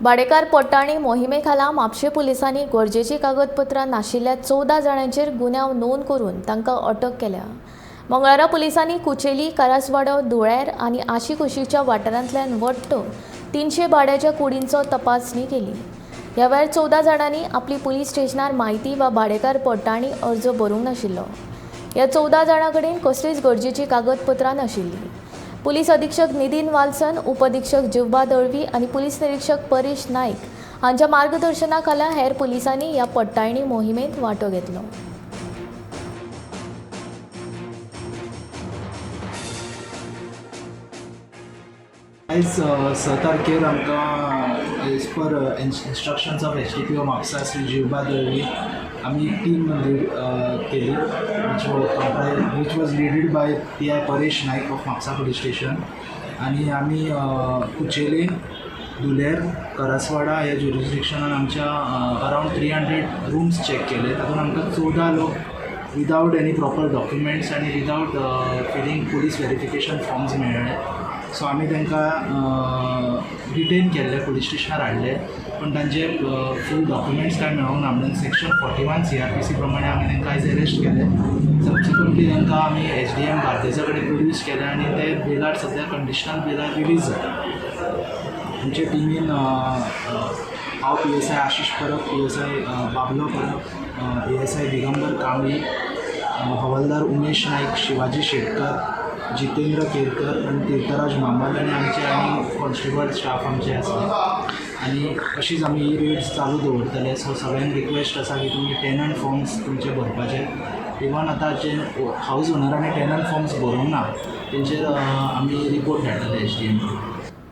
भाडेकार पडताळणी मोहिमेखाला म्हापशे पुलिसांनी गरजेची कागदपत्रां नाशिल्ल्या 14 जाणांचेर गुन्यांव नोंद करून तांकां अटक केल्या। मंगळारा पुलिसांनी कुचेली, कारसवाडो, धुळेर आनी आशीकुशीच्या वाठारांतल्यान वट्ट 300 भाड्याच्या कुडींचो तपासणी केली। ह्या वेळार 14 जाणांनी आपली पुलीस स्टेशनार म्हायती वा भाडेकार पडताळणी अर्ज भरूंक नाशिल्लो। ह्या 14 जाणां कडेन कसलीच गरजेची कागदपत्रां नाशिल्लीं। पुलीस अधीक्षक नितीन वाल्सन, उपअधीक्षक जिव्बा दळवी आनी पुलीस निरीक्षक परेश नाईक हांच्या मार्गदर्शनाखाला हेर पुलिसांनी ह्या पडताळणी मोहिमेंत वांटो घेतलो। आयज 6 तारखेर आमकां as per instructions of SDPO Mapusa Shri Jivba Dalvi आमी टीम लीड केली which was leaded by PI Paresh Naik of Mapusa police station. आनी आमी कुचेली, धुळेर, करसवाडा ह्या ज्युरिस्डिक्शनान आमच्या अरावंड 300 रूम्स चॅक केले। तातूंत आमकां 14 लोक विदाउट एनी प्रॉपर डॉक्युमेंट्स आनी without filling police verification forms मेळ्ळे। सो आमी तांकां डिटेन केल्ले, पुलीस स्टेशनार हाडले, पण तांचे फूल डॉक्युमेंट्स कांय मेळोंक ना म्हणून सेक्शन 41 CRPC प्रमाणे आमी तांकां आयज अरेस्ट केले। सबसिक्वंटली तांकां आमी SDM बार्देजा कडेन प्रोड्यूस केले आनी ते बेलार सद्या कंडिशनल बेलार रिलीज जाले। आमचे टिमीन हांव PSI Ashish Parab, PSI Bablo Parab, ASI Digambar Kambli, हवालदार उमेश नाईक, शिवाजी शेटकर, जितेंद्र केरकर आनी तीर्थराज मांबाल आनी आमचे कॉन्स्टेबल स्टाफ आमचे आसा। आनी अशीच आमी ही रेड्स चालू दवरतले। सो सगळ्यांक रिक्वेस्ट आसा की तुमी टेनंट फॉर्म्स तुमचे भरपाचे। इवन आतां जे हाऊस ओनरांनी टेनंट फॉर्म्स भरूंक ना तेंचेर आमी रिपोर्ट धाडटले SDM।